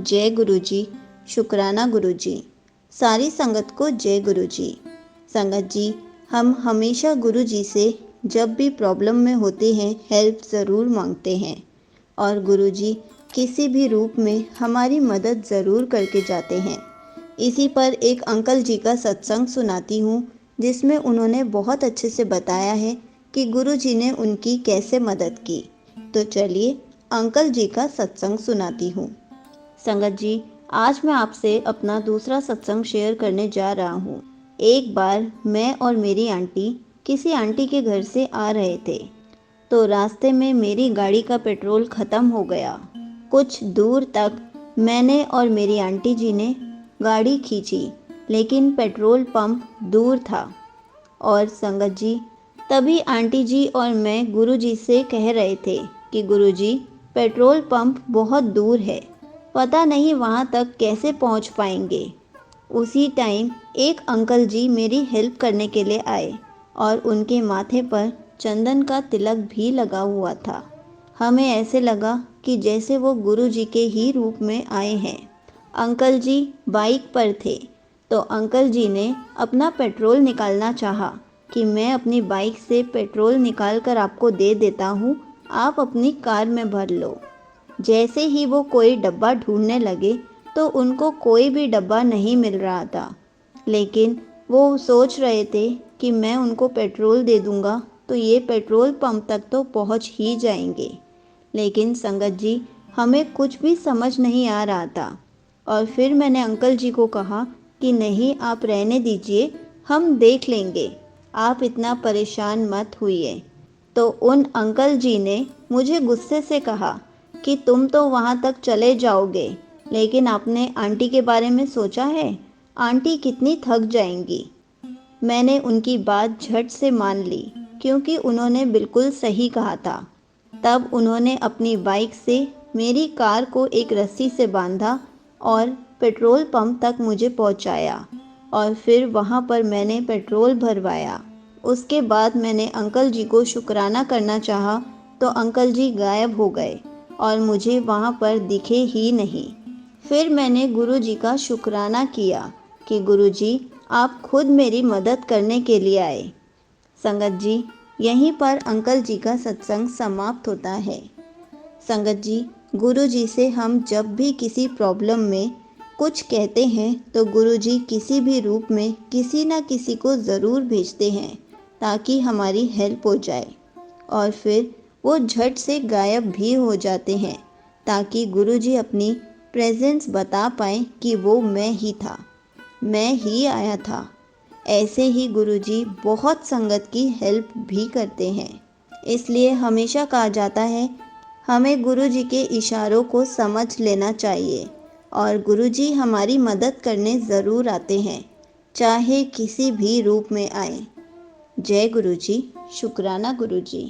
जय गुरु जी। शुक्राना गुरु जी। सारी संगत को जय गुरु जी। संगत जी, हम हमेशा गुरु जी से जब भी प्रॉब्लम में होते हैं हेल्प ज़रूर मांगते हैं और गुरु जी किसी भी रूप में हमारी मदद ज़रूर करके जाते हैं। इसी पर एक अंकल जी का सत्संग सुनाती हूँ जिसमें उन्होंने बहुत अच्छे से बताया है कि गुरु जी ने उनकी कैसे मदद की। तो चलिए अंकल जी का सत्संग सुनाती हूँ। संगत जी, आज मैं आपसे अपना दूसरा सत्संग शेयर करने जा रहा हूँ। एक बार मैं और मेरी आंटी किसी आंटी के घर से आ रहे थे, तो रास्ते में मेरी गाड़ी का पेट्रोल ख़त्म हो गया। कुछ दूर तक मैंने और मेरी आंटी जी ने गाड़ी खींची, लेकिन पेट्रोल पंप दूर था। और संगत जी, तभी आंटी जी और मैं गुरु जी से कह रहे थे कि गुरु जी, पेट्रोल पंप बहुत दूर है, पता नहीं वहाँ तक कैसे पहुँच पाएंगे। उसी टाइम एक अंकल जी मेरी हेल्प करने के लिए आए और उनके माथे पर चंदन का तिलक भी लगा हुआ था। हमें ऐसे लगा कि जैसे वो गुरु जी के ही रूप में आए हैं। अंकल जी बाइक पर थे, तो अंकल जी ने अपना पेट्रोल निकालना चाहा कि मैं अपनी बाइक से पेट्रोल निकाल कर आपको दे देता हूँ, आप अपनी कार में भर लो। जैसे ही वो कोई डब्बा ढूंढने लगे तो उनको कोई भी डब्बा नहीं मिल रहा था, लेकिन वो सोच रहे थे कि मैं उनको पेट्रोल दे दूंगा तो ये पेट्रोल पंप तक तो पहुंच ही जाएंगे। लेकिन संगत जी, हमें कुछ भी समझ नहीं आ रहा था और फिर मैंने अंकल जी को कहा कि नहीं, आप रहने दीजिए, हम देख लेंगे, आप इतना परेशान मत होइए। तो उन अंकल जी ने मुझे गुस्से से कहा कि तुम तो वहाँ तक चले जाओगे, लेकिन आपने आंटी के बारे में सोचा है? आंटी कितनी थक जाएंगी। मैंने उनकी बात झट से मान ली क्योंकि उन्होंने बिल्कुल सही कहा था। तब उन्होंने अपनी बाइक से मेरी कार को एक रस्सी से बांधा और पेट्रोल पंप तक मुझे पहुंचाया और फिर वहां पर मैंने पेट्रोल भरवाया। उसके बाद मैंने अंकल जी को शुक्राना करना चाहा तो अंकल जी गायब हो गए और मुझे वहाँ पर दिखे ही नहीं। फिर मैंने गुरु जी का शुक्राना किया कि गुरु जी, आप खुद मेरी मदद करने के लिए आए। संगत जी, यहीं पर अंकल जी का सत्संग समाप्त होता है। संगत जी, गुरु जी से हम जब भी किसी प्रॉब्लम में कुछ कहते हैं तो गुरु जी किसी भी रूप में किसी न किसी को ज़रूर भेजते हैं ताकि हमारी हेल्प हो जाए, और फिर वो झट से गायब भी हो जाते हैं ताकि गुरुजी अपनी प्रेजेंस बता पाए कि वो मैं ही था, मैं ही आया था। ऐसे ही गुरुजी बहुत संगत की हेल्प भी करते हैं। इसलिए हमेशा कहा जाता है हमें गुरुजी के इशारों को समझ लेना चाहिए और गुरुजी हमारी मदद करने ज़रूर आते हैं, चाहे किसी भी रूप में आए। जय गुरुजी। शुक्राना गुरुजी।